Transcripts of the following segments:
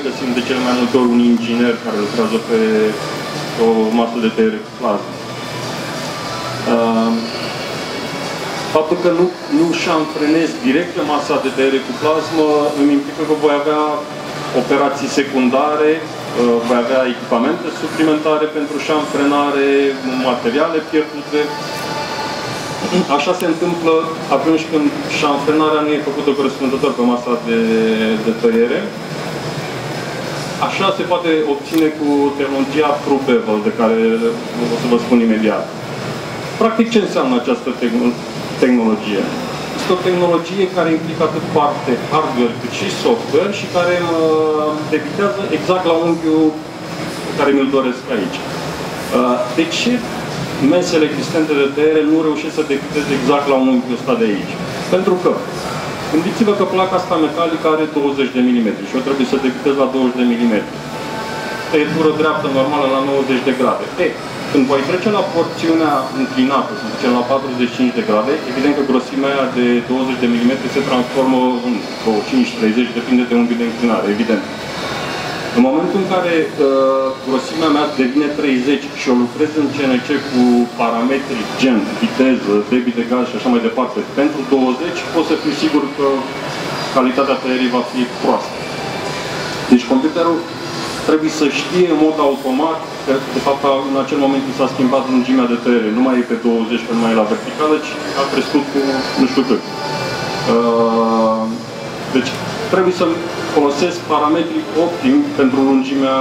găsim de cele mai multe ori un inginer care lucrează pe o masă de tăiere cu plasmă. Faptul că nu șanfrenez direct pe masa de tăiere cu plasmă îmi implică că voi avea operații secundare, voi avea echipamente suplimentare pentru șanfrenare, materiale pierdute. Așa se întâmplă atunci când șanfrenarea nu e făcută corespunzător pe masa de tăiere. Așa se poate obține cu tehnologia True-Bevel, de care o să vă spun imediat. Practic, ce înseamnă această tehnologie? Este o tehnologie care implică atât parte hardware cât și software și care debitează exact la unghiul care mi-l doresc aici. De ce mesele existente de tăiere nu reușesc să debiteze exact la unghiul ăsta de aici? Pentru că, gândiți-vă că placa asta metalică are 20 de mm și eu trebuie să debitez la 20 de mm. Tăietură dreaptă normală la 90 de grade. Când voi trece la porțiunea înclinată, să zicem la 45 de grade, evident că grosimea aia de 20 de mm se transformă în 25-30, depinde de unghiul de înclinare, evident. În momentul în care grosimea mea devine 30 și o lucrez în CNC cu parametri gen, viteză, debit de gaz și așa mai departe, pentru 20, pot să fiu sigur că calitatea tăierii va fi proastă. Deci computerul trebuie să știe în mod automat că, de fapt, în acel moment s-a schimbat lungimea de tăiere. Nu mai e pe 20, că nu mai e la verticală, ci a crescut cu nu știu cât. Deci, trebuie să folosesc parametrii optimi pentru lungimea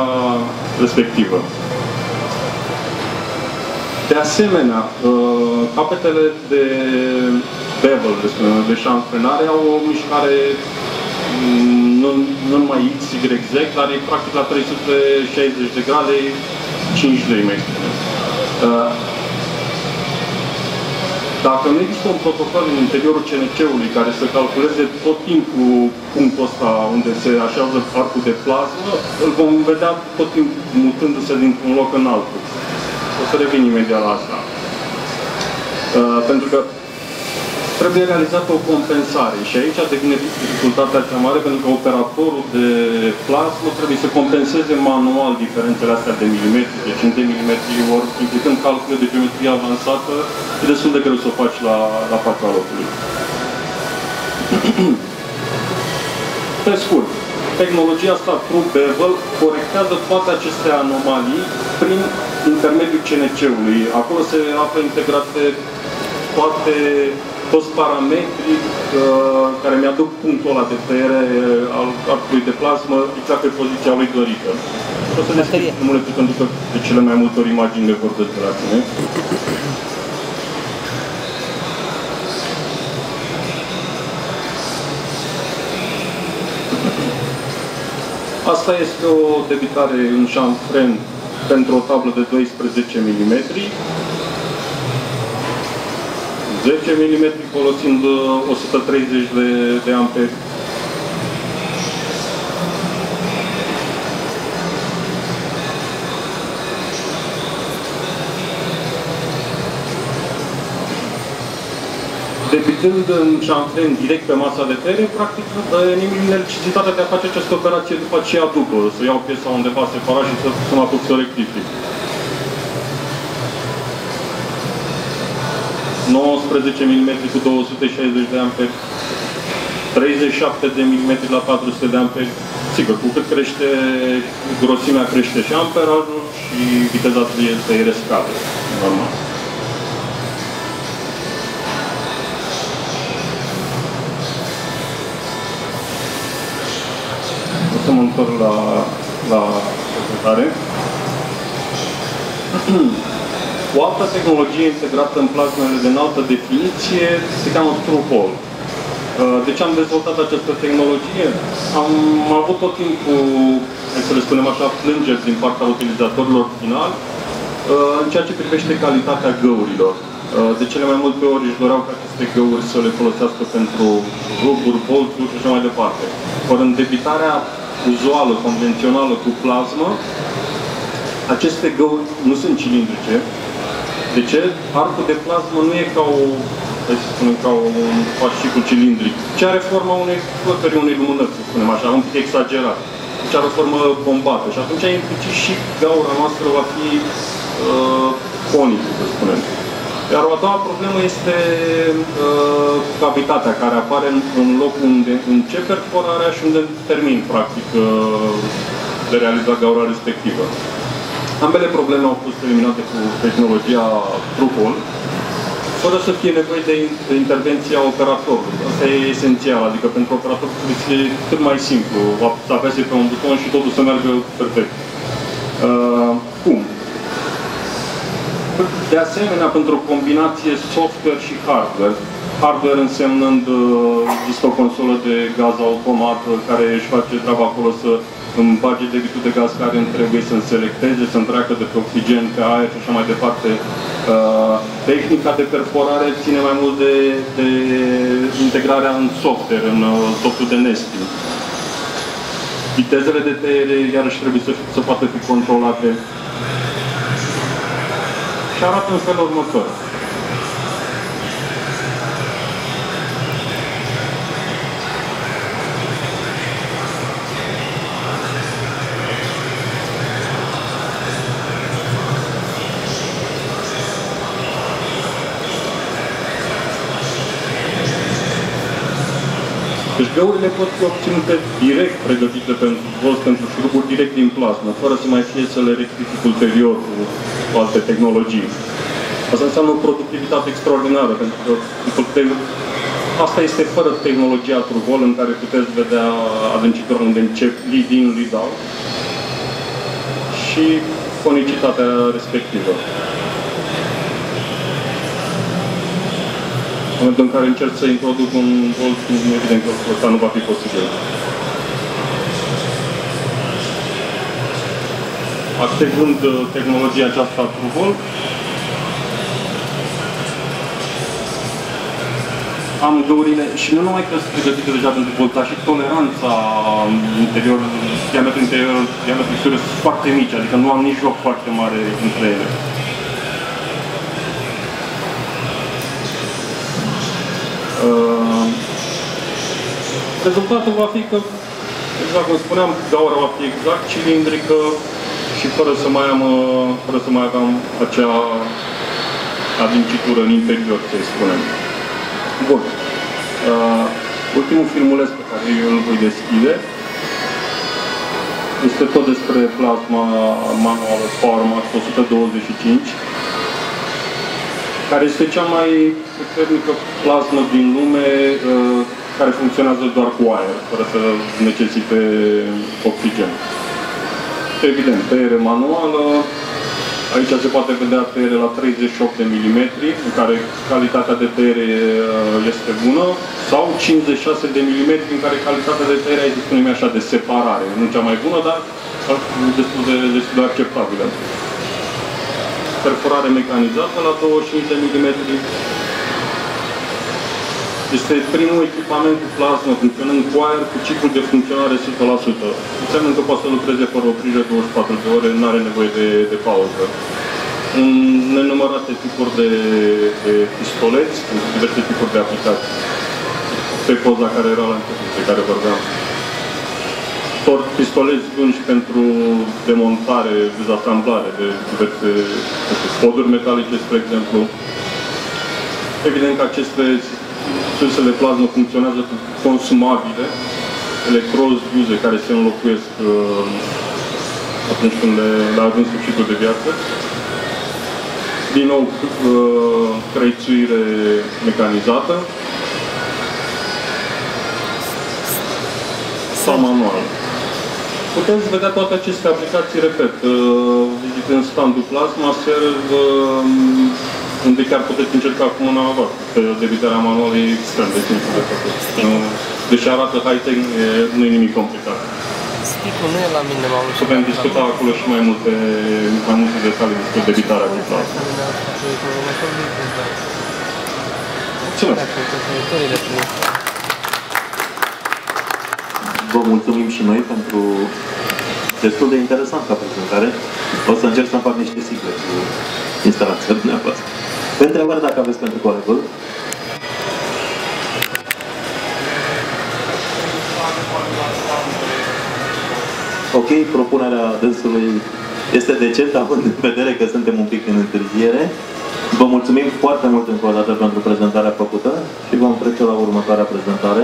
respectivă. De asemenea, capetele de bevel, de șanfrenare, au o mișcare nu numai X, Y, Z, dar e practic la 360 de grade, 5 lei, mai spune. Dacă nu există un protocol în interiorul CNC-ului care să calculeze tot timpul punctul ăsta unde se așează arcul de plasmă, îl vom vedea tot timpul mutându-se dintr-un loc în altul. O să revin imediat la asta. Pentru că trebuie realizată o compensare și aici devine dificultatea cea mare, pentru că operatorul de plasmă trebuie să compenseze manual diferențele astea de milimetri, de 5 de milimetri, ori implicând calcule de geometrie avansată, e destul de greu să o faci la fața locului. Pe scurt, tehnologia asta True-Bevel corectează toate aceste anomalii prin intermediul CNC-ului. Acolo se află integrate toți parametrii care mi-aduc punctul ăla de tăiere al arcului de plasmă exact pe poziția lui dorită. O să deschid filmulețul pentru că de cele mai multe ori imaginile vorbesc de la tine. Asta este o debitare în șanfren pentru o tablă de 12 mm. 10 mm folosind 130 de amperi. Debitând în șanfren direct pe masa de tăiere, practic nimic necesitatea de a face această operație după aceea după, să iau piesa undeva separat și să mă apuc să o rectific. 19 mm cu 260 de amperi, 37 de mm la 400 de amperi. Sigur, cu cât crește grosimea, crește și amperajul și viteza de tăiere scade, normal. O să mă întorc la prezentare. O altă tehnologie integrată în plasmele de înaltă definiție se cheamă TrueHole. De ce am dezvoltat această tehnologie? Am avut tot timpul, să le spunem așa, plângeri din partea utilizatorilor finali în ceea ce privește calitatea găurilor. De cele mai multe ori își doreau ca aceste găuri să le folosească pentru ruburi, bolțuri și așa mai departe. Ori în debitarea uzuală, convențională cu plasmă, aceste găuri nu sunt cilindrice. De ce? Arcul de plasmă nu e ca un fascicul cilindric, ci are forma unei flăcări, unei lumânări, să spunem așa, un pic exagerat. acea formă bombată. Și atunci implicit și gaura noastră va fi conică, să spunem. Iar o a doua problemă este cavitatea care apare în locul unde începe perforarea și unde termin, practic, de realizat gaura respectivă. Ambele probleme au fost eliminate cu tehnologia TrueHole, fără să fie nevoie de intervenția operatorului. Asta e esențial, adică pentru operator trebuie să fie cât mai simplu, să apese pe un buton și totul să meargă perfect. Cum? De asemenea, pentru o combinație software și hardware, hardware însemnând există o consolă de gaz automat care își face treaba acolo să îmi bage debitul de gaz care îmi trebuie să-mi selecteze, să-mi treacă de pe oxigen, pe aer și așa mai departe. Tehnica de perforare ține mai mult de integrarea în software, în softul de nesting. Vitezele de tăiere, iarăși trebuie să poată fi controlate. Și arată în felul următor. Deci găurile pot fi obținute direct pregătite pentru șuruburi direct din plasmă, fără să mai fie să le rectific ulterior cu alte tehnologii. Asta înseamnă o productivitate extraordinară, pentru că asta este fără tehnologia TrueHole, în care puteți vedea adâncitura unde încep lead in, lead out și conicitatea respectivă. În momentul în care încerc să introduc un volt, evident că asta nu va fi posibil. Activând tehnologia aceasta TrueHole, am găurile, și nu numai că sunt pregătite deja pentru volt, dar și toleranța interior, diametrul interior, diametrul exterior sunt foarte mici, adică nu am nici joc foarte mare între ele. Rezultatul va fi că, exact cum spuneam, gaura va fi exact cilindrică și fără să mai aveam acea adâncitură în interior, să-i spunem. Bun. Ultimul filmuleț pe care eu îl voi deschide este tot despre plasma manuală PowerMax 125, care este cea mai puternică plasmă din lume care funcționează doar cu aer, fără să necesite oxigen. Evident, tăiere manuală. Aici se poate vedea tăiere la 38 de mm, în care calitatea de tăiere este bună, sau 56 de mm, în care calitatea de tăiere, să spunem așa, de separare. Nu cea mai bună, dar destul de acceptabilă. Perforare mecanizată la 25 de mm. Este primul echipament cu plasmă funcționând cu aer, cu ciclu de funcționare 100%. Înseamnă că poate să lucreze fără oprire 24 de ore, nu are nevoie de pauză. În nenumărate tipuri de pistoleți, în diverse tipuri de aplicații. Pe poza care era la început, pe care vorbeam. Pistoleți lungi pentru demontare, dezasamblare de diverse poduri metalice, spre exemplu. Evident că aceste sursele de plasmă funcționează cu consumabile, electrozi uze care se înlocuiesc atunci când le ajung sfârșitul de viață. Din nou, crețuire mecanizată sau manuală. Puteți vedea toate aceste aplicații, repet, vizitând standul Plasma Serv, unde chiar puteți încerca cu mâna voastră. Debitarea manuală e extrem de simplu de făcut. Deși arată high-tech, nu e nimic complicat. Sticul nu e la mine, m-am luat. Putem discuta acolo și mai multe detalii despre debitarea cu Plasma. Mulțumesc! Vă mulțumim și noi pentru destul de interesantă prezentare. O să încerc să-mi fac niște sigle cu instalația dumneavoastră. Întrebări dacă aveți pentru colegul. Ok, propunerea dânsului este decentă, având în vedere că suntem un pic în întârziere. Vă mulțumim foarte mult încă o dată pentru prezentarea făcută și vom trece la următoarea prezentare.